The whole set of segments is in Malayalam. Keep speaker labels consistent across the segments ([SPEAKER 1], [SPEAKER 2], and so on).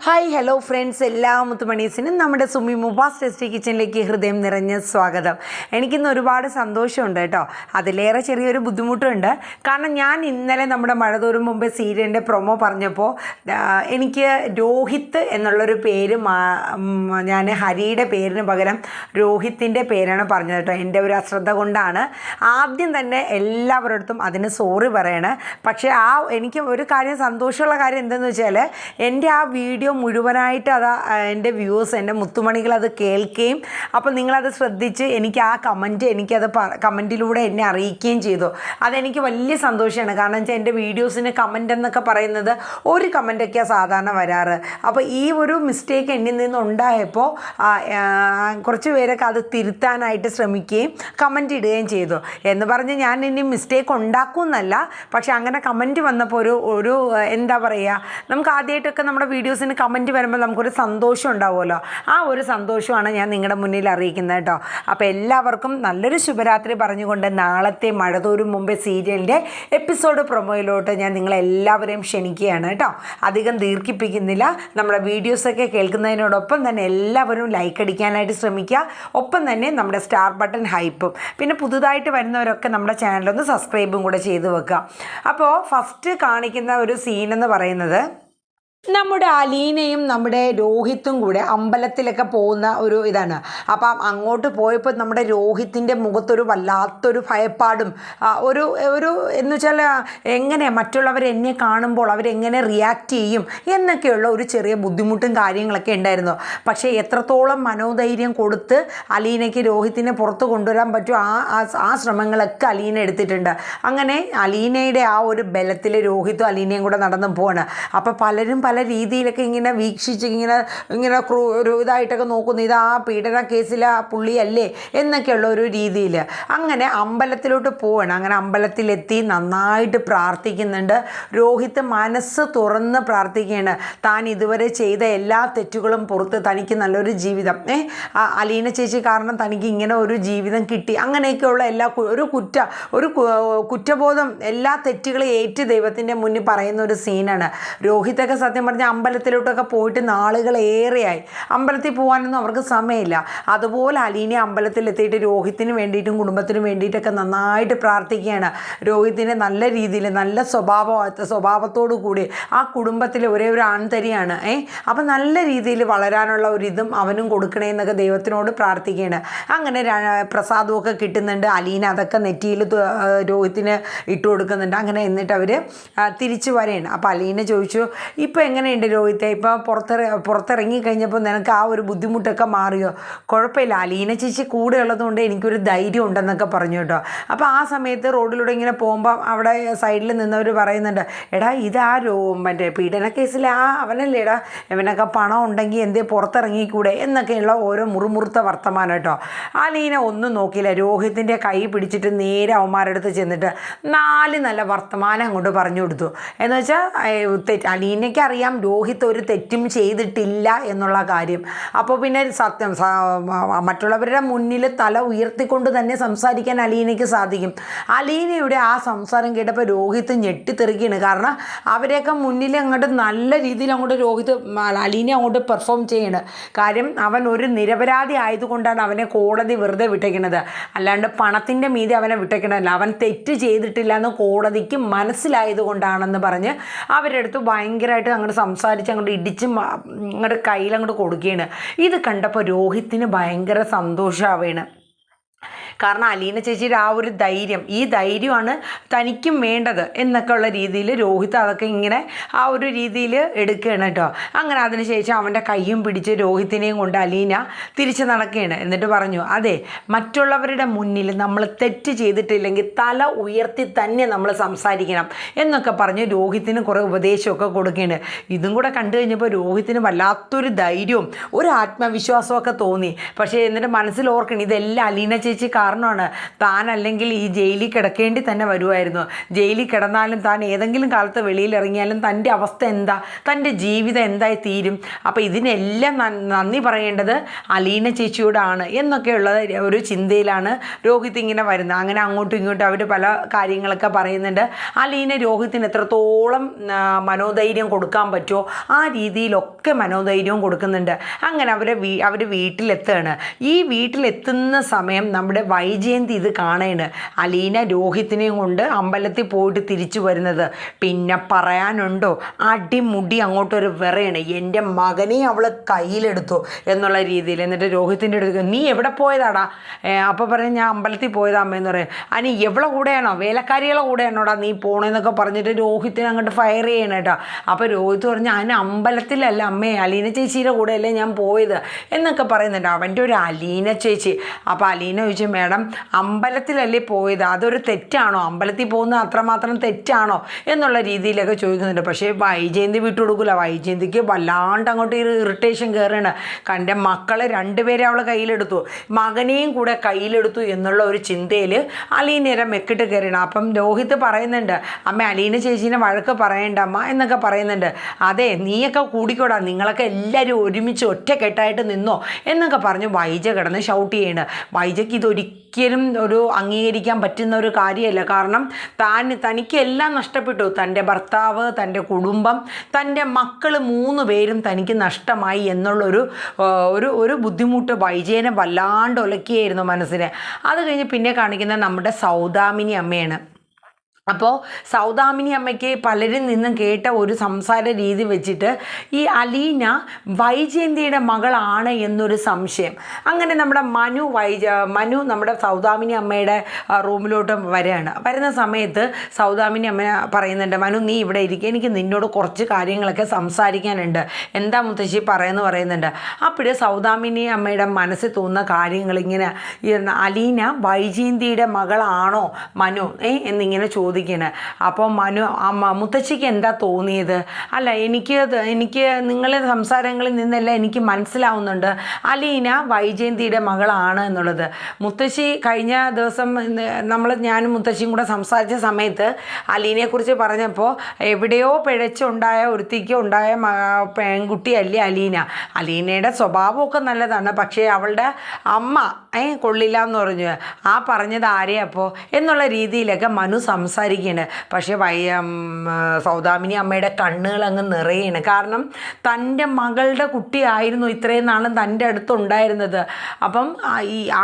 [SPEAKER 1] ഹായ് ഹലോ ഫ്രണ്ട്സ്, എല്ലാ മുത്തുമണീസിനും നമ്മുടെ സുമി മുബാസ് ടെസ്റ്റി കിച്ചണിലേക്ക് ഹൃദയം നിറഞ്ഞ സ്വാഗതം. എനിക്കിന്ന് ഒരുപാട് സന്തോഷമുണ്ട് കേട്ടോ. അതിലേറെ ചെറിയൊരു ബുദ്ധിമുട്ടുണ്ട്. കാരണം ഞാൻ ഇന്നലെ നമ്മുടെ മഴതോറും മുമ്പേ സീരിയലിൻ്റെ പ്രൊമോ പറഞ്ഞപ്പോൾ എനിക്ക് രോഹിത്ത് എന്നുള്ളൊരു പേര് ഞാൻ ഹരിയുടെ പേരിന് പകരം രോഹിത്തിൻ്റെ പേരാണ് പറഞ്ഞത് കേട്ടോ. എൻ്റെ ഒരു അശ്രദ്ധ കൊണ്ടാണ്. ആദ്യം തന്നെ എല്ലാവരുടെ അതിന് സോറി പറയണേ. പക്ഷേ എനിക്ക് ഒരു കാര്യം സന്തോഷമുള്ള കാര്യം എന്തെന്ന് വെച്ചാൽ എൻ്റെ ആ വീഡിയോ മുഴുവനായിട്ട് എൻ്റെ വ്യൂവേഴ്സ്, എൻ്റെ മുത്തുമണികൾ അത് കേൾക്കുകയും അപ്പോൾ നിങ്ങളത് ശ്രദ്ധിച്ച് എനിക്ക് ആ എനിക്കത് കമൻറ്റിലൂടെ എന്നെ അറിയിക്കുകയും ചെയ്തു. അതെനിക്ക് വലിയ സന്തോഷമാണ്. കാരണം വെച്ചാൽ എൻ്റെ വീഡിയോസിന് കമൻ്റ് എന്നൊക്കെ പറയുന്നത് ഒരു കമൻ്റൊക്കെയാണ് സാധാരണ വരാറ്. അപ്പോൾ ഈ ഒരു മിസ്റ്റേക്ക് എന്നിൽ നിന്നുണ്ടായപ്പോൾ കുറച്ച് പേരൊക്കെ അത് തിരുത്താനായിട്ട് ശ്രമിക്കുകയും കമൻ്റ് ഇടുകയും ചെയ്തു. എന്ന് പറഞ്ഞ് ഞാൻ ഇനി മിസ്റ്റേക്ക് ഉണ്ടാക്കുമെന്നല്ല, പക്ഷെ അങ്ങനെ കമൻറ്റ് വന്നപ്പോൾ ഒരു എന്താ പറയുക, നമുക്ക് ആദ്യമായിട്ടൊക്കെ നമ്മുടെ വീഡിയോസിന് കമൻറ്റ് വരുമ്പോൾ നമുക്കൊരു സന്തോഷം ഉണ്ടാവുമല്ലോ. ആ ഒരു സന്തോഷമാണ് ഞാൻ നിങ്ങളുടെ മുന്നിൽ അറിയിക്കുന്നത് കേട്ടോ. അപ്പോൾ എല്ലാവർക്കും നല്ലൊരു ശുഭരാത്രി പറഞ്ഞുകൊണ്ട് നാളത്തെ മഴതോറും മുമ്പേ സീരിയലിൻ്റെ എപ്പിസോഡ് പ്രൊമോയിലോട്ട് ഞാൻ നിങ്ങളെല്ലാവരെയും ക്ഷണിക്കുകയാണ് കേട്ടോ. അധികം ദീർഘിപ്പിക്കുന്നില്ല. നമ്മുടെ വീഡിയോസൊക്കെ കേൾക്കുന്നതിനോടൊപ്പം തന്നെ എല്ലാവരും ലൈക്ക് അടിക്കാനായിട്ട് ശ്രമിക്കുക. ഒപ്പം തന്നെ നമ്മുടെ സ്റ്റാർ ബട്ടൺ ഹൈപ്പും, പിന്നെ പുതുതായിട്ട് വരുന്നവരൊക്കെ നമ്മുടെ ചാനലൊന്ന് സബ്സ്ക്രൈബും കൂടെ ചെയ്ത് വെക്കുക. അപ്പോൾ ഫസ്റ്റ് കാണിക്കുന്ന ഒരു സീനെന്ന് പറയുന്നത് നമ്മുടെ അലീനയും നമ്മുടെ രോഹിത്തും കൂടെ അമ്പലത്തിലൊക്കെ പോകുന്ന ഒരു ഇതാണ്. അപ്പം അങ്ങോട്ട് പോയപ്പോൾ നമ്മുടെ രോഹിത്തിൻ്റെ മുഖത്തൊരു വല്ലാത്തൊരു ഭയപ്പാടും ഒരു എന്ന് വെച്ചാൽ എങ്ങനെ മറ്റുള്ളവർ എന്നെ കാണുമ്പോൾ അവരെങ്ങനെ റിയാക്ട് ചെയ്യും എന്നൊക്കെയുള്ള ഒരു ചെറിയ ബുദ്ധിമുട്ടും കാര്യങ്ങളൊക്കെ ഉണ്ടായിരുന്നു. പക്ഷേ എത്രത്തോളം മനോധൈര്യം കൊടുത്ത് അലീനയ്ക്ക് രോഹിത്തിനെ പുറത്ത് കൊണ്ടുവരാൻ പറ്റും ആ ശ്രമങ്ങളൊക്കെ അലീന എടുത്തിട്ടുണ്ട്. അങ്ങനെ അലീനയുടെ ആ ഒരു ബലത്തിൽ രോഹിത്തും അലീനയും കൂടെ നടന്നു പോവാണ്. അപ്പോൾ പലരും പല രീതിയിലൊക്കെ ഇങ്ങനെ വീക്ഷിച്ച് ഇങ്ങനെ ഒരു ഇതായിട്ടൊക്കെ നോക്കുന്നു, ഇത് ആ പീഡന കേസിലെ പുള്ളിയല്ലേ എന്നൊക്കെയുള്ള ഒരു രീതിയിൽ. അങ്ങനെ അമ്പലത്തിലോട്ട് പോവാണ്. അങ്ങനെ അമ്പലത്തിലെത്തി നന്നായിട്ട് പ്രാർത്ഥിക്കുന്നുണ്ട്. രോഹിത്ത് മനസ്സ് തുറന്ന് പ്രാർത്ഥിക്കുകയാണ്. താൻ ഇതുവരെ ചെയ്ത എല്ലാ തെറ്റുകളും പുറത്ത് തനിക്ക് നല്ലൊരു ജീവിതം, അലീന ചേച്ചി കാരണം തനിക്ക് ഇങ്ങനെ ഒരു ജീവിതം കിട്ടി, അങ്ങനെയൊക്കെയുള്ള ഒരു കുറ്റബോധം, എല്ലാ തെറ്റുകളും ഏറ്റ് ദൈവത്തിൻ്റെ മുന്നിൽ പറയുന്ന ഒരു സീനാണ്. രോഹിത്തൊക്കെ സത്യം പറഞ്ഞാൽ അമ്പലത്തിലോട്ടൊക്കെ പോയിട്ട് നാളുകളേറെയായി. അമ്പലത്തിൽ പോകാനൊന്നും അവർക്ക് സമയമില്ല. അതുപോലെ അലീന അമ്പലത്തിലെത്തിയിട്ട് രോഹിത്തിന് വേണ്ടിയിട്ടും കുടുംബത്തിന് വേണ്ടിയിട്ടൊക്കെ നന്നായിട്ട് പ്രാർത്ഥിക്കുകയാണ്. രോഹിത്തിൻ്റെ നല്ല രീതിയിൽ നല്ല സ്വഭാവത്തോടു കൂടി ആ കുടുംബത്തിലെ ഒരേ ഒരു ആൺതരിയാണ്. അപ്പം നല്ല രീതിയിൽ വളരാനുള്ള ഒരിതും അവനും കൊടുക്കണേ എന്നൊക്കെ ദൈവത്തിനോട് പ്രാർത്ഥിക്കുകയാണ്. അങ്ങനെ പ്രസാദമൊക്കെ കിട്ടുന്നുണ്ട്. അലീന അതൊക്കെ നെറ്റിയിൽ രോഹിത്തിന് ഇട്ട് കൊടുക്കുന്നുണ്ട്. അങ്ങനെ എന്നിട്ട് അവർ തിരിച്ചു വരെയാണ്. അപ്പോൾ അലീന ചോദിച്ചു, ഇപ്പോൾ എങ്ങനെയുണ്ട് രോഹിത്തെ, ഇപ്പോൾ പുറത്തിറങ്ങി കഴിഞ്ഞപ്പോൾ നിനക്ക് ആ ഒരു ബുദ്ധിമുട്ടൊക്കെ മാറിയോ? കുഴപ്പമില്ല, അലീന ചേച്ചി കൂടെ ഉള്ളതുകൊണ്ട് എനിക്കൊരു ധൈര്യം ഉണ്ടെന്നൊക്കെ പറഞ്ഞു കേട്ടോ. അപ്പോൾ ആ സമയത്ത് റോഡിലൂടെ ഇങ്ങനെ പോകുമ്പോൾ അവിടെ സൈഡിൽ നിന്നവർ പറയുന്നുണ്ട്, എടാ ഇത് മറ്റേ പീഡന കേസിൽ അവനല്ലേടാ, ഇവനൊക്കെ പണം ഉണ്ടെങ്കിൽ എന്തേ പുറത്തിറങ്ങിക്കൂടെ എന്നൊക്കെയുള്ള ഓരോ മുറുമുറുത്ത വർത്തമാനം കേട്ടോ. അലീന ഒന്നും നോക്കിയില്ല. രോഹിത്തിൻ്റെ കൈ പിടിച്ചിട്ട് നേരെ അവന്മാരുടെ അടുത്ത് ചെന്നിട്ട് 4 നല്ല വർത്തമാനം അങ്ങോട്ട് പറഞ്ഞു കൊടുത്തു. എന്ന് വെച്ചാൽ അലീനയ്ക്ക് അറിയാം രോഹിത്ത് ഒരു തെറ്റും ചെയ്തിട്ടില്ല എന്നുള്ള കാര്യം. അപ്പോൾ പിന്നെ സത്യം മറ്റുള്ളവരുടെ മുന്നിൽ തല ഉയർത്തിക്കൊണ്ട് തന്നെ സംസാരിക്കാൻ അലീനയ്ക്ക് സാധിക്കും. അലീനയുടെ ആ സംസാരം കേട്ടപ്പോൾ രോഹിത്ത് ഞെട്ടിത്തെറിക്കുകയാണ്. കാരണം അവരെയൊക്കെ മുന്നിൽ അങ്ങോട്ട് നല്ല രീതിയിൽ അങ്ങോട്ട് അലീന അങ്ങോട്ട് പെർഫോം ചെയ്യണം. കാര്യം അവൻ ഒരു നിരപരാധി ആയതുകൊണ്ടാണ് അവനെ കോടതി വെറുതെ വിട്ടേക്കുന്നത്, അല്ലാണ്ട് പണത്തിൻ്റെ മീതെ അവനെ വിട്ടേക്കണമല്ല. അവൻ തെറ്റ് ചെയ്തിട്ടില്ല എന്ന് കോടതിക്ക് മനസ്സിലായതുകൊണ്ടാണെന്ന് പറഞ്ഞ് അവരുടെ അടുത്ത് ഭയങ്കരമായിട്ട് അങ്ങോട്ട് സംസാരിച്ച് അങ്ങോട്ട് ഇടിച്ച് അങ്ങോട്ട് കയ്യിലങ്ങോട്ട് കൊടുക്കുകയാണ്. ഇത് കണ്ടപ്പോൾ രോഹിത്തിന് ഭയങ്കര സന്തോഷമാവുകയാണ്. കാരണം അലീന ചേച്ചിയുടെ ആ ഒരു ധൈര്യം, ഈ ധൈര്യമാണ് തനിക്കും വേണ്ടത് എന്നൊക്കെ ഉള്ള രീതിയിൽ രോഹിത്ത് അതൊക്കെ ഇങ്ങനെ ആ ഒരു രീതിയിൽ എടുക്കുകയാണ് കേട്ടോ. അങ്ങനെ അതിനുശേഷം അവൻ്റെ കയ്യും പിടിച്ച് രോഹിത്തിനെയും കൊണ്ട് അലീന തിരിച്ച് നടക്കുകയാണ്. എന്നിട്ട് പറഞ്ഞു, അതെ, മറ്റുള്ളവരുടെ മുന്നിൽ നമ്മൾ തെറ്റ് ചെയ്തിട്ടില്ലെങ്കിൽ തല ഉയർത്തി തന്നെ നമ്മൾ സംസാരിക്കണം എന്നൊക്കെ പറഞ്ഞ് രോഹിത്തിന് കുറേ ഉപദേശമൊക്കെ കൊടുക്കുകയാണ്. ഇതും കൂടെ കണ്ടു കഴിഞ്ഞപ്പോൾ രോഹിത്തിന് വല്ലാത്തൊരു ധൈര്യവും ഒരു ആത്മവിശ്വാസമൊക്കെ തോന്നി. പക്ഷേ എന്നിട്ട് മനസ്സിൽ ഓർക്കണം, ഇതെല്ലാം അലീന ചേച്ചി കാരണമാണ്. താൻ അല്ലെങ്കിൽ ഈ ജയിലിൽ കിടക്കേണ്ടി തന്നെ വരുമായിരുന്നു. ജയിലിൽ കിടന്നാലും താൻ ഏതെങ്കിലും കാലത്ത് വെളിയിലിറങ്ങിയാലും തൻ്റെ അവസ്ഥ എന്താ, തൻ്റെ ജീവിതം എന്തായി തീരും. അപ്പോൾ ഇതിനെല്ലാം നന്ദി പറയേണ്ടത് അലീന ചേച്ചിയോടാണ് എന്നൊക്കെയുള്ള ഒരു ചിന്തയിലാണ് രോഹിത് ഇങ്ങനെ വരുന്നത്. അങ്ങനെ അങ്ങോട്ടും ഇങ്ങോട്ടും അവർ പല കാര്യങ്ങളൊക്കെ പറയുന്നുണ്ട്. അലീന രോഹിത്തിന് എത്രത്തോളം മനോധൈര്യം കൊടുക്കാൻ പറ്റുമോ ആ രീതിയിലൊക്കെ മനോധൈര്യവും കൊടുക്കുന്നുണ്ട്. അങ്ങനെ അവർ വീട്ടിലെത്തുകയാണ്. ഈ വീട്ടിലെത്തുന്ന സമയം നമ്മുടെ വൈജയന്തി ഇത് കാണേണ്. അലീന രോഹിത്തിനെയും കൊണ്ട് അമ്പലത്തിൽ പോയിട്ട് തിരിച്ചു വരുന്നത്. പിന്നെ പറയാനുണ്ടോ, അടിമുടി അങ്ങോട്ടൊരു വിറയാണ്. എൻ്റെ മകനെ അവൾ കയ്യിലെടുത്തു എന്നുള്ള രീതിയിൽ. എന്നിട്ട് രോഹിത്തിൻ്റെ അടുത്ത് നീ എവിടെ പോയതാടാ? അപ്പോൾ പറയും ഞാൻ അമ്പലത്തിൽ പോയതാ അമ്മയെന്ന് പറയും. അനി എവിടെ കൂടെയാണോ, വേലക്കാരികളെ കൂടെയാണോടാ നീ പോണേന്നൊക്കെ പറഞ്ഞിട്ട് രോഹിത്തിനെ അങ്ങോട്ട് ഫയർ ചെയ്യണം കേട്ടോ. അപ്പോൾ രോഹിത് പറഞ്ഞു അതിന് അമ്പലത്തിലല്ല അമ്മേ, അലീന ചേച്ചിയുടെ കൂടെയല്ലേ ഞാൻ പോയത് എന്നൊക്കെ പറയുന്നുണ്ട്. അവൻ്റെ ഒരു അലീന ചേച്ചി. അപ്പോൾ അലീന ചോദിച്ചു മേഡം അമ്പലത്തിലല്ലേ പോയത്, അതൊരു തെറ്റാണോ, അമ്പലത്തിൽ പോകുന്നത് അത്രമാത്രം തെറ്റാണോ എന്നുള്ള രീതിയിലൊക്കെ ചോദിക്കുന്നുണ്ട്. പക്ഷേ വൈജയന്തി വിട്ടു കൊടുക്കില്ല. വൈജയന്തിക്ക് വല്ലാണ്ട് അങ്ങോട്ട് ഇറിറ്റേഷൻ കയറുകയാണ്. എൻ്റെ മക്കളെ രണ്ടുപേരെ അവൾ കയ്യിലെടുത്തു, മകനെയും കൂടെ കയ്യിലെടുത്തു എന്നുള്ള ഒരു ചിന്തയിൽ അലീനേരെ മെക്കിട്ട് കയറിയാണ്. അപ്പം രോഹിത് പറയുന്നുണ്ട് അമ്മ അലീന ചേച്ചീനെ വഴക്ക് പറയണ്ട അമ്മ എന്നൊക്കെ പറയുന്നുണ്ട്. അതെ നീയൊക്കെ കൂടിക്കോടാ, നിങ്ങളൊക്കെ എല്ലാവരും ഒരുമിച്ച് ഒറ്റക്കെട്ടായിട്ട് നിന്നോ എന്നൊക്കെ പറഞ്ഞ് വൈജ കിടന്ന് ഷൗട്ട് ചെയ്യണം. വൈജയ്ക്ക് ഇതൊരിക്കലും ഒരു അംഗീകരിക്കാൻ പറ്റുന്ന ഒരു കാര്യമല്ല. കാരണം തനിക്കെല്ലാം നഷ്ടപ്പെട്ടു. തൻ്റെ ഭർത്താവ്, തൻ്റെ കുടുംബം, തൻ്റെ മക്കൾ 3 പേരും തനിക്ക് നഷ്ടമായി എന്നുള്ളൊരു ഒരു ബുദ്ധിമുട്ട് വൈജയനെ വല്ലാണ്ട് ഒലക്കിയായിരുന്നു മനസ്സിനെ. അത് കഴിഞ്ഞ് പിന്നെ കാണിക്കുന്നത് നമ്മുടെ സൗദാമിനി അമ്മയാണ്. അപ്പോൾ സൗദാമിനി അമ്മയ്ക്ക് പലരിൽ നിന്നും കേട്ട ഒരു സംസാര രീതി വെച്ചിട്ട് ഈ അലീന വൈജയന്തിയുടെ മകളാണ് എന്നൊരു സംശയം. അങ്ങനെ നമ്മുടെ മനു നമ്മുടെ സൗദാമിനി അമ്മയുടെ റൂമിലോട്ട് വരികയാണ്. വരുന്ന സമയത്ത് സൗദാമിനി അമ്മ പറയുന്നുണ്ട് മനു നീ ഇവിടെ ഇരിക്കുക, എനിക്ക് നിന്നോട് കുറച്ച് കാര്യങ്ങളൊക്കെ സംസാരിക്കാനുണ്ട്, എന്താ മുത്തശ്ശി പറയുമെന്ന് പറയുന്നുണ്ട്. അപ്പോഴേ സൗദാമിനി അമ്മയുടെ മനസ്സിൽ തോന്നുന്ന കാര്യങ്ങളിങ്ങനെ അലീന വൈജയന്തിയുടെ മകളാണോ മനു എന്നിങ്ങനെ ചോദിക്കുകയാണ്. അപ്പോൾ മുത്തശ്ശിക്ക് എന്താ തോന്നിയത്? അല്ല എനിക്ക് നിങ്ങളുടെ സംസാരങ്ങളിൽ നിന്നെല്ലാം എനിക്ക് മനസ്സിലാവുന്നുണ്ട് അലീന വൈജയന്തിയുടെ മകളാണ് എന്നുള്ളത്. മുത്തശ്ശി കഴിഞ്ഞ ദിവസം ഞാനും മുത്തശ്ശിയും കൂടെ സംസാരിച്ച സമയത്ത് അലീനയെക്കുറിച്ച് പറഞ്ഞപ്പോൾ എവിടെയോ പിഴച്ചുണ്ടായ ഒരുത്തിക്ക് ഉണ്ടായ പെൺകുട്ടിയല്ലേ അലീന. അലീനയുടെ സ്വഭാവമൊക്കെ നല്ലതാണ്, പക്ഷേ അവളുടെ അമ്മ കൊള്ളില്ല എന്ന് പറഞ്ഞു. ആ പറഞ്ഞത് ആരെയാ അപ്പോൾ എന്നുള്ള രീതിയിലൊക്കെ മനു സംസാരിക്കുകയാണ്. പക്ഷേ സൗദാമിനി അമ്മയുടെ കണ്ണുകൾ അങ്ങ് നിറയാണ്. കാരണം തൻ്റെ മകളുടെ കുട്ടിയായിരുന്നു ഇത്രയും നാളും തൻ്റെ അടുത്തുണ്ടായിരുന്നത്. അപ്പം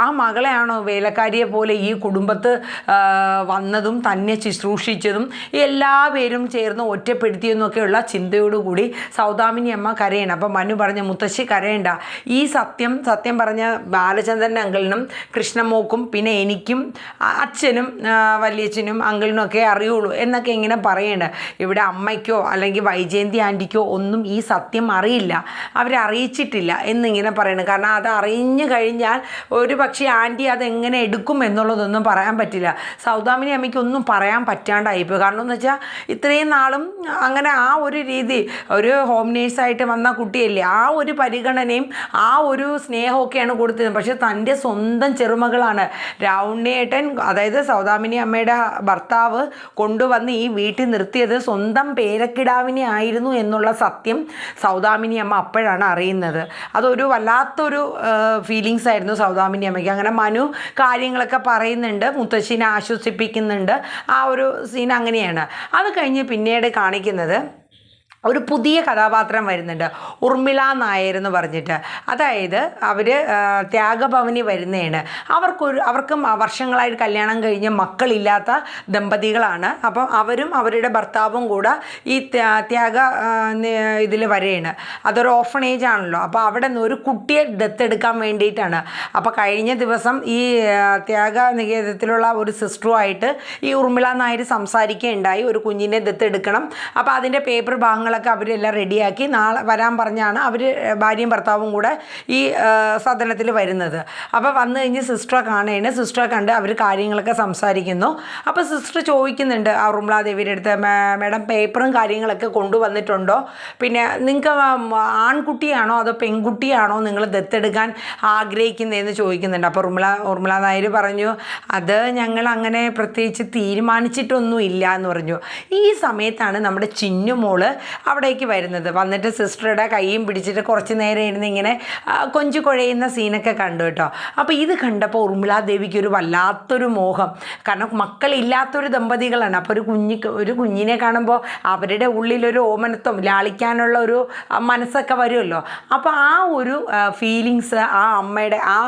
[SPEAKER 1] ആ മകളെയാണോ വേലക്കാരിയെ പോലെ ഈ കുടുംബത്ത് വന്നതും തന്നെ ശുശ്രൂഷിച്ചതും എല്ലാവരും ചേർന്ന് ഒറ്റപ്പെടുത്തിയെന്നൊക്കെയുള്ള ചിന്തയോടുകൂടി സൗദാമിനി അമ്മ കരയണം. അപ്പം മനു പറഞ്ഞ മുത്തശ്ശി കരയണ്ട, ഈ സത്യം പറഞ്ഞ ബാലചന്ദ്രൻ അങ്കിളിനും കൃഷ്ണമോക്കും പിന്നെ എനിക്കും അച്ഛനും വലിയച്ഛനും അങ്കിളിനും ഒക്കെ അറിയുള്ളൂ എന്നൊക്കെ ഇങ്ങനെ പറയണ്ട. ഇവിടെ അമ്മയ്ക്കോ അല്ലെങ്കിൽ വൈജയന്തി ആൻറ്റിക്കോ ഒന്നും ഈ സത്യം അറിയില്ല, അവരറിയിച്ചിട്ടില്ല എന്നിങ്ങനെ പറയണം. കാരണം അത് അറിഞ്ഞു കഴിഞ്ഞാൽ ഒരു പക്ഷേ ആൻറ്റി അതെങ്ങനെ എടുക്കും എന്നുള്ളതൊന്നും പറയാൻ പറ്റില്ല. സൗദാമിനി അമ്മയ്ക്ക് ഒന്നും പറയാൻ പറ്റാണ്ടായിപ്പോൾ. കാരണം എന്ന് വെച്ചാൽ ഇത്രയും നാളും അങ്ങനെ ആ ഒരു രീതി, ഒരു ഹോം നേഴ്സായിട്ട് വന്ന കുട്ടിയല്ലേ, ആ ഒരു പരിഗണനയും ആ ഒരു സ്നേഹമൊക്കെയാണ് കൊടുത്തത്. പക്ഷേ തൻ്റെ സ്വന്തം ചെറുമകളാണ് രാവുണ്ണിയേട്ടൻ, അതായത് സൗദാമിനി അമ്മയുടെ ഭർത്താവ് കൊണ്ടുവന്ന് ഈ വീട്ടിൽ നിർത്തിയത് സ്വന്തം പേരക്കിടാവിനെ ആയിരുന്നു എന്നുള്ള സത്യം സൗദാമിനി അമ്മ അപ്പോഴാണ് അറിയുന്നത്. അതൊരു വല്ലാത്തൊരു ഫീലിങ്സ് ആയിരുന്നു സൗദാമിനി അമ്മയ്ക്ക്. അങ്ങനെ മനു കാര്യങ്ങളൊക്കെ പറയുന്നുണ്ട്, മുത്തശ്ശിനെ ആശ്വസിപ്പിക്കുന്നുണ്ട്. ആ ഒരു സീൻ അങ്ങനെയാണ്. അത് കഴിഞ്ഞ് പിന്നീട് കാണിക്കുന്നത് ഒരു പുതിയ കഥാപാത്രം വരുന്നുണ്ട്, ഉർമിള നായർ എന്ന് പറഞ്ഞിട്ട്. അതായത് അവർ ത്യാഗഭവനി വരുന്നതാണ്. അവർക്കും വർഷങ്ങളായിട്ട് കല്യാണം കഴിഞ്ഞ് മക്കളില്ലാത്ത ദമ്പതികളാണ്. അപ്പം അവരും അവരുടെ ഭർത്താവും കൂടെ ഈ ത്യാഗ ഇതിൽ വരെയാണ്. അതൊരു ഓർഫണേജ് ആണല്ലോ. അപ്പോൾ അവിടെ നിന്ന് ഒരു കുട്ടിയെ ദത്തെടുക്കാൻ വേണ്ടിയിട്ടാണ്. അപ്പോൾ കഴിഞ്ഞ ദിവസം ഈ ത്യാഗ നികേതത്തിലുള്ള ഒരു സിസ്റ്ററുമായിട്ട് ഈ ഉർമിള നായർ സംസാരിക്കുകയുണ്ടായി, ഒരു കുഞ്ഞിനെ ദത്തെടുക്കണം. അപ്പോൾ അതിൻ്റെ പേപ്പർ ഭാഗങ്ങൾ കാര്യങ്ങളൊക്കെ അവരെല്ലാം റെഡിയാക്കി നാളെ വരാൻ പറഞ്ഞാണ് അവർ ഭാര്യയും ഭർത്താവും കൂടെ ഈ സദനത്തിൽ വരുന്നത്. അപ്പോൾ വന്നു കഴിഞ്ഞ് സിസ്റ്ററെ കാണുകയാണ്. സിസ്റ്ററെ കണ്ട് അവർ കാര്യങ്ങളൊക്കെ സംസാരിക്കുന്നു. അപ്പോൾ സിസ്റ്റർ ചോദിക്കുന്നുണ്ട് ആ ഉർമിളാദേവിയുടെ അടുത്ത്, മാഡം പേപ്പറും കാര്യങ്ങളൊക്കെ കൊണ്ടുവന്നിട്ടുണ്ടോ, പിന്നെ നിങ്ങൾക്ക് ആൺകുട്ടിയാണോ അതോ പെൺകുട്ടിയാണോ നിങ്ങൾ ദത്തെടുക്കാൻ ആഗ്രഹിക്കുന്നതെന്ന് ചോദിക്കുന്നുണ്ട്. അപ്പോൾ ഉർമിള നായർ പറഞ്ഞു, അത് ഞങ്ങൾ അങ്ങനെ പ്രത്യേകിച്ച് തീരുമാനിച്ചിട്ടൊന്നും ഇല്ല എന്ന് പറഞ്ഞു. ഈ സമയത്താണ് നമ്മുടെ ചിന്നുമോള് അവിടേക്ക് വരുന്നത്. വന്നിട്ട് സിസ്റ്ററുടെ കൈയും പിടിച്ചിട്ട് കുറച്ച് നേരം ഇരുന്ന് ഇങ്ങനെ കൊഞ്ചു കുഴയുന്ന സീനൊക്കെ കണ്ടു കേട്ടോ. അപ്പോൾ ഇത് കണ്ടപ്പോൾ ഉർമിളാദേവിക്ക് ഒരു വല്ലാത്തൊരു മോഹം. കാരണം മക്കളില്ലാത്തൊരു ദമ്പതികളാണ്. അപ്പോൾ ഒരു കുഞ്ഞിനെ കാണുമ്പോൾ അവരുടെ ഉള്ളിലൊരു ഓമനത്വം, ലാളിക്കാനുള്ള ഒരു മനസ്സൊക്കെ വരുമല്ലോ. അപ്പോൾ ആ ഒരു ഫീലിങ്സ് ആ അമ്മയുടെ ആ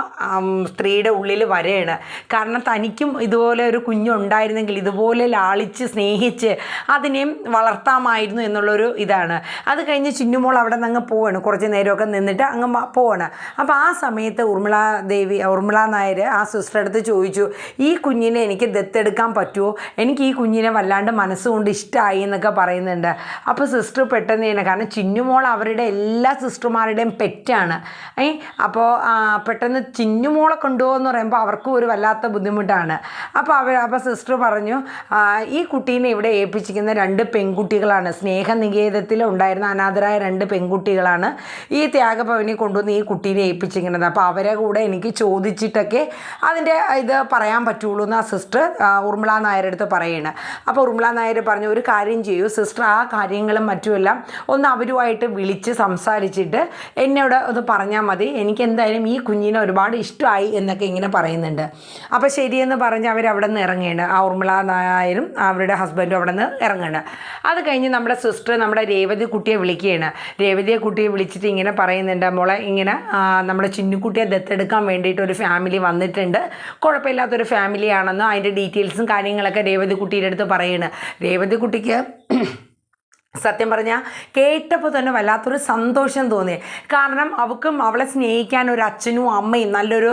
[SPEAKER 1] സ്ത്രീയുടെ ഉള്ളിൽ വരെയാണ്. കാരണം തനിക്കും ഇതുപോലെ ഒരു കുഞ്ഞുണ്ടായിരുന്നെങ്കിൽ ഇതുപോലെ ലാളിച്ച് സ്നേഹിച്ച് അതിനെയും വളർത്താമായിരുന്നു എന്നുള്ളൊരു ഇതാണ്. അത് കഴിഞ്ഞ് ചിന്നുമോൾ അവിടെ നിന്ന് അങ്ങ് പോവാണ്. കുറച്ച് നേരമൊക്കെ നിന്നിട്ട് അങ്ങ് പോവാണ്. അപ്പോൾ ആ സമയത്ത് ഉർമിള നായർ ആ സിസ്റ്റർ അടുത്ത് ചോദിച്ചു, ഈ കുഞ്ഞിനെ എനിക്ക് ദത്തെടുക്കാൻ പറ്റുമോ, എനിക്ക് ഈ കുഞ്ഞിനെ വല്ലാണ്ട് മനസ്സുകൊണ്ട് ഇഷ്ടമായി എന്നൊക്കെ പറയുന്നുണ്ട്. അപ്പോൾ സിസ്റ്റർ പെട്ടെന്ന് തന്നെ, കാരണം ചിന്നുമോൾ അവരുടെ എല്ലാ സിസ്റ്റർമാരുടെയും പെറ്റാണ്. അപ്പോൾ പെട്ടെന്ന് ചിന്നുമോളെ കൊണ്ടുപോകുമെന്ന് പറയുമ്പോൾ അവർക്കും ഒരു വല്ലാത്ത ബുദ്ധിമുട്ടാണ്. അപ്പോൾ സിസ്റ്റർ പറഞ്ഞു, ഈ കുട്ടീനെ ഇവിടെ ഏൽപ്പിച്ചിരിക്കുന്ന 2 പെൺകുട്ടികളാണ്. സ്നേഹനികേതത്തിൽ ഉണ്ടായിരുന്ന അനാഥരായ 2 പെൺകുട്ടികളാണ് ഈ ത്യാഗഭവനിൽ കൊണ്ടുവന്ന് ഈ കുട്ടീനെ ഏൽപ്പിച്ചിരിക്കുന്നത്. അപ്പോൾ അവരെ കൂടെ എനിക്ക് ചോദിച്ചിട്ടൊക്കെ അതിൻ്റെ ഇത് പറയാൻ പറ്റുള്ളൂ എന്ന് ആ സിസ്റ്റർ ഉർമിള നായരുടെ അടുത്ത് പറയുകയാണ്. അപ്പോൾ ഉർമിള നായർ പറഞ്ഞു, ഒരു കാര്യം ചെയ്യൂ സിസ്റ്റർ, ആ കാര്യങ്ങളും മറ്റുമെല്ലാം ഒന്ന് അവരുമായിട്ട് വിളിച്ച് സംസാരിച്ചിട്ട് എന്നോട് ഒന്ന് പറഞ്ഞാൽ മതി, എനിക്ക് എന്തായാലും ഈ കുഞ്ഞിനെ ഒരുപാട് ഇഷ്ടമായി എന്നൊക്കെ ഇങ്ങനെ പറയുന്നുണ്ട്. അപ്പോൾ ശരിയെന്ന് പറഞ്ഞ് അവരവിടെ നിന്ന് ഇറങ്ങുകയാണ്. ആ ഉർമിള നായരും അവരുടെ ഹസ്ബൻഡും അവിടെ നിന്ന് ഇറങ്ങുകയാണ്. അത് കഴിഞ്ഞ് നമ്മുടെ സിസ്റ്റർ നമ്മുടെ രേവതി കുട്ടിയെ വിളിക്കുകയാണ്. രേവതിയെ കുട്ടിയെ വിളിച്ചിട്ട് ഇങ്ങനെ പറയുന്നുണ്ട്, മോളെ ഇങ്ങനെ നമ്മുടെ ചിന്നുക്കുട്ടിയെ ദത്തെടുക്കാൻ വേണ്ടിയിട്ട് ഒരു ഫാമിലി വന്നിട്ടുണ്ട്, കുഴപ്പമില്ലാത്തൊരു ഫാമിലിയാണെന്ന് അതിൻ്റെ ഡീറ്റെയിൽസും കാര്യങ്ങളൊക്കെ രേവതി കുട്ടിയുടെ അടുത്ത് പറയുകയാണ്. രേവതി കുട്ടിക്ക് സത്യം പറഞ്ഞാൽ കേട്ടപ്പോൾ തന്നെ വല്ലാത്തൊരു സന്തോഷം തോന്നി. കാരണം അവളെ സ്നേഹിക്കാൻ ഒരു അച്ഛനും അമ്മയും നല്ലൊരു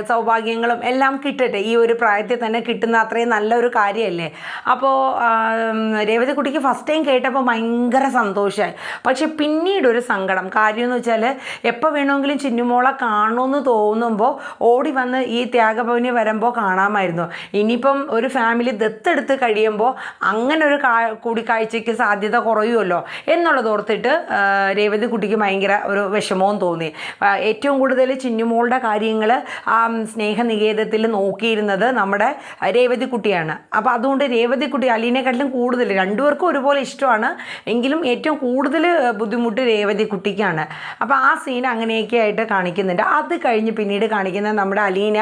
[SPEAKER 1] സൗഭാഗ്യങ്ങളും എല്ലാം കിട്ടട്ടെ, ഈ ഒരു പ്രായത്തിൽ തന്നെ കിട്ടുന്ന അത്രയും നല്ലൊരു കാര്യമല്ലേ. അപ്പോൾ രേവതി കുട്ടിക്ക് ഫസ്റ്റ് ടൈം കേട്ടപ്പോൾ ഭയങ്കര സന്തോഷമായി. പക്ഷെ പിന്നീടൊരു സങ്കടം. കാര്യമെന്ന് വെച്ചാൽ എപ്പോൾ വേണമെങ്കിലും ചിന്നുമോളെ കാണണമെന്ന് തോന്നുമ്പോൾ ഓടി വന്ന് ഈ ത്യാഗഭവനി വരുമ്പോൾ കാണാമായിരുന്നു. ഇനിയിപ്പം ഒരു ഫാമിലി ദത്തെടുത്ത് കഴിയുമ്പോൾ അങ്ങനെ ഒരു കൂടിക്കാഴ്ചയ്ക്ക് സാധ്യത കുറയുമല്ലോ എന്നുള്ളത് ഓർത്തിട്ട് രേവതി കുട്ടിക്ക് ഭയങ്കര ഒരു വിഷമവും തോന്നി. ഏറ്റവും കൂടുതൽ ചിന്നുമോളുടെ കാര്യങ്ങൾ ആ സ്നേഹനികേതത്തിൽ നോക്കിയിരുന്നത് നമ്മുടെ രേവതി കുട്ടിയാണ്. അപ്പോൾ അതുകൊണ്ട് രേവതി കുട്ടി അലീനെക്കാട്ടിലും കൂടുതൽ, രണ്ടുപേർക്കും ഒരുപോലെ ഇഷ്ടമാണ് എങ്കിലും ഏറ്റവും കൂടുതൽ ബുദ്ധിമുട്ട് രേവതി കുട്ടിക്കാണ്. അപ്പോൾ ആ സീൻ അങ്ങനെയൊക്കെ ആയിട്ട് കാണിക്കുന്നുണ്ട്. അത് കഴിഞ്ഞ് പിന്നീട് കാണിക്കുന്നത് നമ്മുടെ അലീന,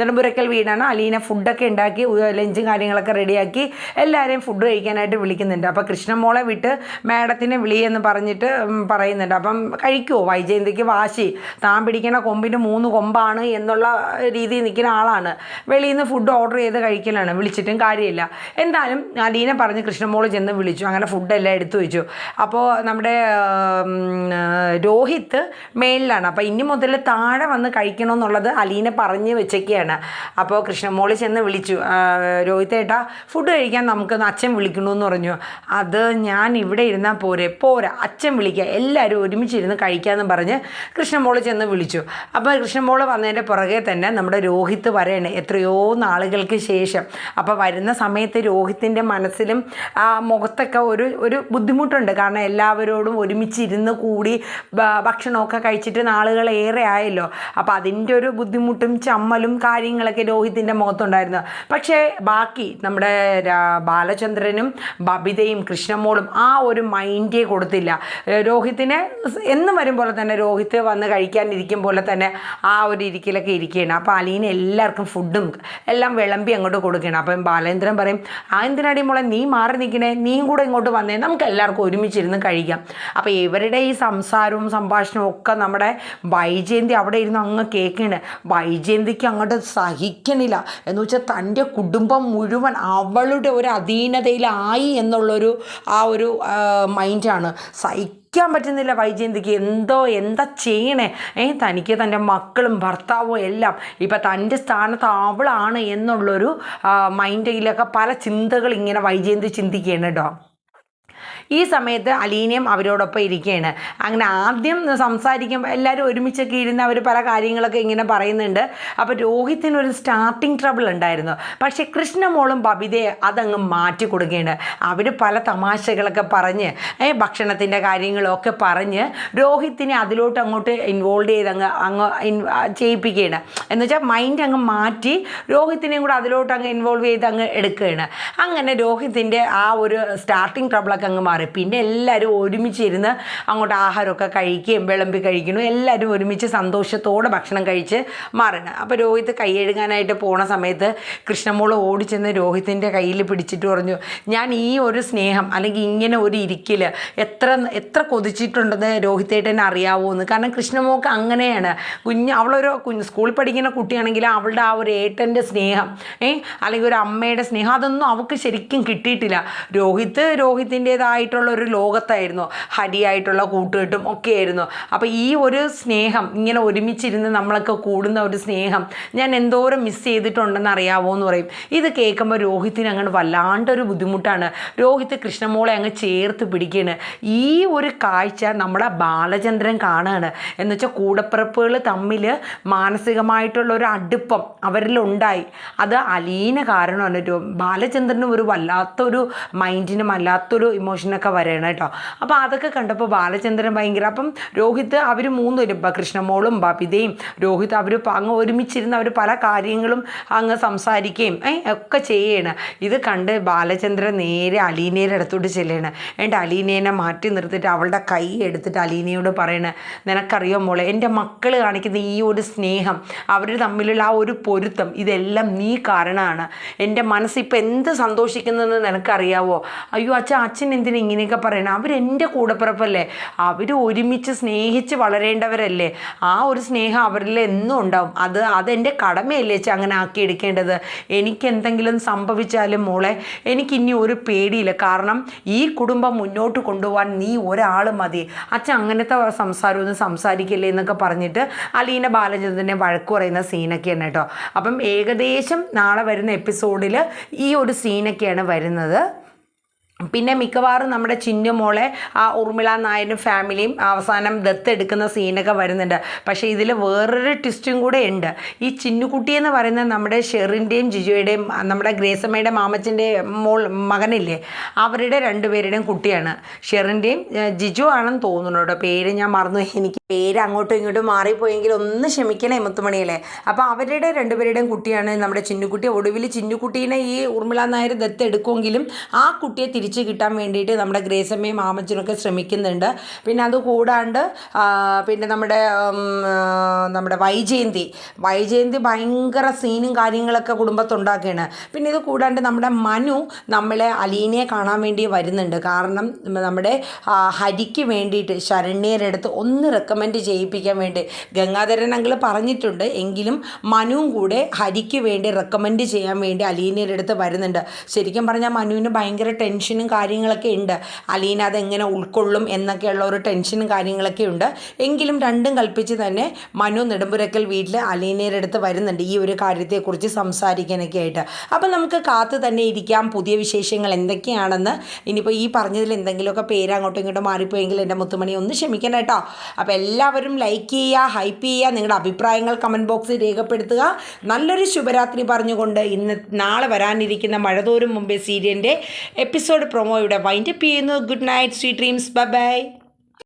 [SPEAKER 1] നെടുമ്പുരക്കൽ വീടാണ്. അലീന ഫുഡൊക്കെ ഉണ്ടാക്കി ലഞ്ചും കാര്യങ്ങളൊക്കെ റെഡിയാക്കി എല്ലാവരെയും ഫുഡ് കഴിക്കാനായിട്ട് വിളിക്കുന്നുണ്ട്. അപ്പോൾ കൃഷ്ണമോളെ വിട്ട് മാഡത്തിനെ വിളിയെന്ന് പറഞ്ഞിട്ട് പറയുന്നുണ്ട്. അപ്പം കഴിക്കുമോ, വൈജയന്തിക്ക് വാശി, താൻ പിടിക്കണ കൊമ്പിന് 3 കൊമ്പാണ് എന്നുള്ള രീതിയിൽ നിൽക്കുന്ന ആളാണ്. വെളിയിൽ നിന്ന് ഫുഡ് ഓർഡർ ചെയ്ത് കഴിക്കലാണ്, വിളിച്ചിട്ടും കാര്യമില്ല. എന്തായാലും അലീന പറഞ്ഞ് കൃഷ്ണമോള് ചെന്ന് വിളിച്ചു. അങ്ങനെ ഫുഡെല്ലാം എടുത്തു വെച്ചു. അപ്പോൾ നമ്മുടെ രോഹിത്ത് മേളിലാണ്. അപ്പോൾ ഇനി മുതൽ താഴെ വന്ന് കഴിക്കണമെന്നുള്ളത് അലീന പറഞ്ഞ് വെച്ചൊക്കെയാണ്. അപ്പോൾ കൃഷ്ണമോള് ചെന്ന് വിളിച്ചു, രോഹിത്തേട്ടാ ഫുഡ് കഴിക്കാൻ നമുക്ക് അച്ഛൻ വിളിക്കണമെന്ന് പറഞ്ഞു. അത് ഞാൻ ഇവിടെ ഇരുന്നാൽ പോരാ, അച്ഛൻ വിളിക്കുക, എല്ലാവരും ഒരുമിച്ചിരുന്ന് കഴിക്കാമെന്ന് പറഞ്ഞ് കൃഷ്ണമോള് ചെന്ന് വിളിച്ചു. അപ്പോൾ കൃഷ്ണമോള് വന്നതിൻ്റെ പുറകെ തന്നെ നമ്മുടെ രോഹിത്ത് വരെയാണ്, എത്രയോ നാളുകൾക്ക് ശേഷം. അപ്പോൾ വരുന്ന സമയത്ത് രോഹിത്തിൻ്റെ മനസ്സിലും ആ മുഖത്തൊക്കെ ഒരു ബുദ്ധിമുട്ടുണ്ട്. കാരണം എല്ലാവരോടും ഒരുമിച്ചിരുന്ന് കൂടി ഭക്ഷണമൊക്കെ കഴിച്ചിട്ട് നാളുകളേറെ ആയല്ലോ. അപ്പോൾ അതിൻ്റെ ഒരു ബുദ്ധിമുട്ടും ചമ്മലും കാര്യങ്ങളൊക്കെ രോഹിത്തിൻ്റെ മുഖത്തുണ്ടായിരുന്നു. പക്ഷേ ബാക്കി നമ്മുടെ ബാലചന്ദ്രനും ബബിതയും കൃഷ്ണമോളും ആ ഒരു മൈൻഡേ കൊടുത്തില്ല. രോഹിത്തിനെ എന്നും വരും പോലെ തന്നെ, രോഹിത്ത് വന്ന് കഴിക്കാനിരിക്കും പോലെ തന്നെ ആ ഒരു ഇരിക്കലൊക്കെ ഇരിക്കുകയാണ്. അപ്പോൾ അലീന എല്ലാവർക്കും ഫുഡും എല്ലാം വിളമ്പി അങ്ങോട്ട് കൊടുക്കുകയാണ്. അപ്പം ബാലേന്ദ്രൻ പറയും, എന്തിനാടി മോളെ നീ മാറി നിൽക്കണേ, നീയും കൂടെ ഇങ്ങോട്ട് വന്നേ, നമുക്ക് എല്ലാവർക്കും ഒരുമിച്ചിരുന്ന് കഴിക്കാം. അപ്പോൾ ഇവരുടെ ഈ സംസാരവും സംഭാഷണവും ഒക്കെ നമ്മുടെ വൈജയന്തി അവിടെ ഇരുന്ന് അങ്ങ് കേൾക്കുകയാണ്. വൈജയന്തിക്ക് അങ്ങോട്ട് സഹിക്കണില്ല. എന്ന് വെച്ചാൽ തൻ്റെ കുടുംബം മുഴുവൻ അവളുടെ ഒരു അധീനതയിലായി എന്നുള്ളൊരു ആ ഒരു മൈൻഡാണ്. സഹിക്കാൻ പറ്റുന്നില്ല വൈജയന്തിക്ക്. എന്താ ചെയ്യണേ, തനിക്ക് തൻ്റെ മക്കളും ഭർത്താവും എല്ലാം ഇപ്പം തൻ്റെ സ്ഥാനത്ത് അവളാണ് എന്നുള്ളൊരു മൈൻഡിലൊക്കെ പല ചിന്തകൾ ഇങ്ങനെ വൈജയന്തി ചിന്തിക്കുകയാണ് കേട്ടോ. ഈ സമയത്ത് അലീനയും അവരോടൊപ്പം ഇരിക്കുകയാണ്. അങ്ങനെ ആദ്യം സംസാരിക്കുമ്പോൾ എല്ലാവരും ഒരുമിച്ചൊക്കെ ഇരുന്ന് അവർ പല കാര്യങ്ങളൊക്കെ ഇങ്ങനെ പറയുന്നുണ്ട്. അപ്പോൾ രോഹിത്തിനൊരു സ്റ്റാർട്ടിങ് ട്രബിൾ ഉണ്ടായിരുന്നു. പക്ഷേ കൃഷ്ണമോളും ബബിതയെ അതങ്ങ് മാറ്റി കൊടുക്കുകയാണ്. അവർ പല തമാശകളൊക്കെ പറഞ്ഞ് ഭക്ഷണത്തിൻ്റെ കാര്യങ്ങളൊക്കെ പറഞ്ഞ് രോഹിത്തിനെ അതിലോട്ട് അങ്ങോട്ട് ഇൻവോൾവ് ചെയ്ത് അങ്ങ് ചെയ്യിപ്പിക്കുകയാണ്. എന്നുവെച്ചാൽ മൈൻഡ് അങ്ങ് മാറ്റി രോഹിത്തിനെയും കൂടെ അതിലോട്ട് അങ്ങ് ഇൻവോൾവ് ചെയ്ത് അങ്ങ് എടുക്കുകയാണ്. അങ്ങനെ രോഹിത്തിൻ്റെ ആ ഒരു സ്റ്റാർട്ടിങ് ട്രബിളൊക്കെ അങ്ങ് മാറി. പിന്നെ എല്ലാവരും ഒരുമിച്ചിരുന്ന് അങ്ങോട്ട് ആഹാരമൊക്കെ കഴിക്കുകയും വിളമ്പി കഴിക്കണം. എല്ലാവരും ഒരുമിച്ച് സന്തോഷത്തോടെ ഭക്ഷണം കഴിച്ച് മാറണം. അപ്പോൾ രോഹിത്ത് കൈ കഴുകാനായിട്ട് പോണ സമയത്ത് കൃഷ്ണമോൾ ഓടിച്ചെന്ന് രോഹിത്തിൻ്റെ കയ്യിൽ പിടിച്ചിട്ട് പറഞ്ഞു, ഞാൻ ഈ ഒരു സ്നേഹം അല്ലെങ്കിൽ ഇങ്ങനെ ഒരു ഇരിക്കൽ എത്ര കൊതിച്ചിട്ടുണ്ടെന്ന് രോഹിത്തേട്ടനെ അറിയാവോന്ന്. കാരണം കൃഷ്ണമോൾക്ക് അങ്ങനെയാണ്. അവളൊരു സ്കൂളിൽ പഠിക്കുന്ന കുട്ടിയാണെങ്കിൽ അവളുടെ ആ ഒരു ഏട്ടൻ്റെ സ്നേഹം അല്ലെങ്കിൽ ഒരു അമ്മയുടെ സ്നേഹം അതൊന്നും അവൾക്ക് ശരിക്കും കിട്ടിയിട്ടില്ല. രോഹിത്തിൻ്റേതായിട്ടുള്ള ഒരു ലോകത്തായിരുന്നു, ഹരിയായിട്ടുള്ള കൂട്ടുകെട്ടും ഒക്കെ ആയിരുന്നു. അപ്പോൾ ഈ ഒരു സ്നേഹം ഇങ്ങനെ ഒരുമിച്ചിരുന്ന് നമ്മളൊക്കെ കൂടുന്ന ഒരു സ്നേഹം ഞാൻ എന്തോരം മിസ് ചെയ്തിട്ടുണ്ടെന്ന് അറിയാവോ എന്ന് പറയും. ഇത് കേൾക്കുമ്പോൾ രോഹിത്തിന് അങ്ങനെ വല്ലാണ്ടൊരു ബുദ്ധിമുട്ടാണ്. രോഹിത്ത് കൃഷ്ണമോളെ അങ്ങ് ചേർത്ത് പിടിക്കുകയാണ്. ഈ ഒരു കാഴ്ച നമ്മളെ ബാലചന്ദ്രൻ കാണുകയാണ്. എന്നുവെച്ചാൽ കൂടപ്പിറപ്പുകൾ തമ്മിൽ മാനസികമായിട്ടുള്ള ഒരു അടുപ്പം അവരിലുണ്ടായി. അത് അലീന കാരണമാണ്. ബാലചന്ദ്രനും ഒരു വല്ലാത്തൊരു മൈൻഡിനും വല്ലാത്തൊരു ഇമോഷനൊക്കെ വരണം കേട്ടോ. അപ്പോൾ അതൊക്കെ കണ്ടപ്പോൾ ബാലചന്ദ്രൻ ഭയങ്കര അപ്പം രോഹിത്ത് അവർ മൂന്നുപേരും കൃഷ്ണമോളും ബബിതയും രോഹിത്ത് അവർ അങ്ങ് ഒരുമിച്ചിരുന്ന് അവർ പല കാര്യങ്ങളും അങ്ങ് സംസാരിക്കുകയും ഒക്കെ ചെയ്യണം. ഇത് കണ്ട് ബാലചന്ദ്രൻ നേരെ അലീനയുടെ അടുത്തോട്ട് ചെല്ലുകയാണ്. എന്നിട്ട് അലീനേനെ മാറ്റി നിർത്തിയിട്ട് അവളുടെ കൈ എടുത്തിട്ട് അലീനയോട് പറയണേ, നിനക്കറിയോ മോളെ, എൻ്റെ മക്കൾ കാണിക്കുന്ന ഈ ഒരു സ്നേഹം, അവർ തമ്മിലുള്ള ആ ഒരു പൊരുത്തം, ഇതെല്ലാം നീ കാരണമാണ്. എൻ്റെ മനസ്സിപ്പോൾ എന്ത് സന്തോഷിക്കുന്നതെന്ന് നിനക്കറിയാവോ? അയ്യോ അച്ഛൻ എന്തിനാ ഇങ്ങനെയൊക്കെ പറയണം? അവരെൻ്റെ കൂടപ്പിറപ്പല്ലേ, അവർ ഒരുമിച്ച് സ്നേഹിച്ച് വളരേണ്ടവരല്ലേ. ആ ഒരു സ്നേഹം അവരിൽ എന്നും ഉണ്ടാവും. അതെൻ്റെ കടമയല്ലേ അച്ഛൻ അങ്ങനെ ആക്കിയെടുക്കേണ്ടത്. എനിക്കെന്തെങ്കിലും സംഭവിച്ചാലും മോളെ എനിക്കിനി ഒരു പേടിയില്ല. കാരണം ഈ കുടുംബം മുന്നോട്ട് കൊണ്ടുപോകാൻ നീ ഒരാൾ മതി. അച്ഛൻ അങ്ങനത്തെ സംസാരമൊന്നും സംസാരിക്കില്ലേ എന്നൊക്കെ പറഞ്ഞിട്ട് അലീന ബാലചന്ദ്രനെ വഴക്ക് പറയുന്ന സീനൊക്കെയാണ് കേട്ടോ. അപ്പം ഏകദേശം നാളെ വരുന്ന എപ്പിസോഡിൽ ഈ ഒരു സീനൊക്കെയാണ് വരുന്നത്. പിന്നെ മിക്കവാറും നമ്മുടെ ചിന്നുമോളെ ആ ഉർമിള നായരും ഫാമിലിയും അവസാനം ദത്തെടുക്കുന്ന സീനൊക്കെ വരുന്നുണ്ട്. പക്ഷേ ഇതിൽ വേറൊരു ട്വിസ്റ്റും കൂടെ ഉണ്ട്. ഈ ചിന്നുകുട്ടി എന്ന് പറയുന്നത് നമ്മുടെ ഷെറിൻ്റെയും ജിജോയുടെയും നമ്മുടെ ഗ്രേസമ്മയുടെ മാമച്ചൻ്റെ മകനില്ലേ, അവരുടെ രണ്ടുപേരുടെയും കുട്ടിയാണ്. ഷെറിൻ്റെയും ജിജു ആണെന്ന് തോന്നുന്നു കേട്ടോ, പേര് ഞാൻ മറന്നു. എനിക്ക് പേര് അങ്ങോട്ടും ഇങ്ങോട്ടും മാറിപ്പോയെങ്കിൽ ഒന്ന് ക്ഷമിക്കണേ മുത്തുമണിയല്ലേ. അപ്പോൾ അവരുടെ രണ്ടുപേരുടെയും കുട്ടിയാണ് നമ്മുടെ ചിന്നുകുട്ടി. ഒടുവിൽ ചിന്നുകുട്ടീനെ ഈ ഉർമിള നായർ ദത്തെടുക്കുമെങ്കിലും ആ കുട്ടിയെ തിരിച്ചു കിട്ടാൻ വേണ്ടിയിട്ട് നമ്മുടെ ഗ്രേസമ്മയും മാമച്ചനൊക്കെ ശ്രമിക്കുന്നുണ്ട്. പിന്നെ അത് കൂടാണ്ട് പിന്നെ നമ്മുടെ വൈജയന്തി ഭയങ്കര സീനും കാര്യങ്ങളൊക്കെ കുടുംബത്തുണ്ടാക്കുകയാണ്. പിന്നെ ഇത് കൂടാണ്ട് നമ്മുടെ മനു നമ്മളെ അലീനയെ കാണാൻ വേണ്ടി വരുന്നുണ്ട്. കാരണം നമ്മുടെ ഹരിക്ക് വേണ്ടിയിട്ട് ശരണ്യരുടെ അടുത്ത് ഒന്ന് റെക്കമെൻഡ് ചെയ്യിപ്പിക്കാൻ വേണ്ടി ഗംഗാധരൻ അങ്കിൾ പറഞ്ഞിട്ടുണ്ട്. എങ്കിലും മനുവും കൂടെ ഹരിക്ക് വേണ്ടി റെക്കമെൻഡ് ചെയ്യാൻ വേണ്ടി അലീനയുടെ അടുത്ത് വരുന്നുണ്ട്. ശരിക്കും പറഞ്ഞാൽ മനുവിന് ഭയങ്കര ടെൻഷനും കാര്യങ്ങളൊക്കെ ഉണ്ട്. അലീന അതെങ്ങനെ ഉൾക്കൊള്ളും എന്നൊക്കെയുള്ള ഒരു ടെൻഷനും കാര്യങ്ങളൊക്കെ ഉണ്ട്. എങ്കിലും രണ്ടും കൽപ്പിച്ച് തന്നെ മനു നെടുമ്പുരക്കൽ വീട്ടിൽ അലീനയുടെ അടുത്ത് വരുന്നുണ്ട് ഈ ഒരു കാര്യത്തെക്കുറിച്ച് സംസാരിക്കാനൊക്കെ ആയിട്ട്. അപ്പം നമുക്ക് കാത്തു തന്നെ ഇരിക്കാം പുതിയ വിശേഷങ്ങൾ എന്തൊക്കെയാണെന്ന്. ഇനിയിപ്പോൾ ഈ പറഞ്ഞതിൽ എന്തെങ്കിലുമൊക്കെ പേര് അങ്ങോട്ടും ഇങ്ങോട്ടും മാറിപ്പോയെങ്കിൽ എൻ്റെ മുത്തുമണി ഒന്ന് ക്ഷമിക്കണം കേട്ടോ. അപ്പോൾ എല്ലാവരും ലൈക്ക് ചെയ്യുക, ഹൈപ്പ് ചെയ്യുക, നിങ്ങളുടെ അഭിപ്രായങ്ങൾ കമൻറ്റ് ബോക്സിൽ രേഖപ്പെടുത്തുക. നല്ലൊരു ശുഭരാത്രി പറഞ്ഞുകൊണ്ട് നാളെ വരാനിരിക്കുന്ന മഴതോരും മുമ്പേ സീരിയലിൻ്റെ എപ്പിസോഡ് പ്രൊമോ ഇവിടെ വൈൻഡപ്പ് ചെയ്യുന്നു. Good night, sweet dreams, bye bye.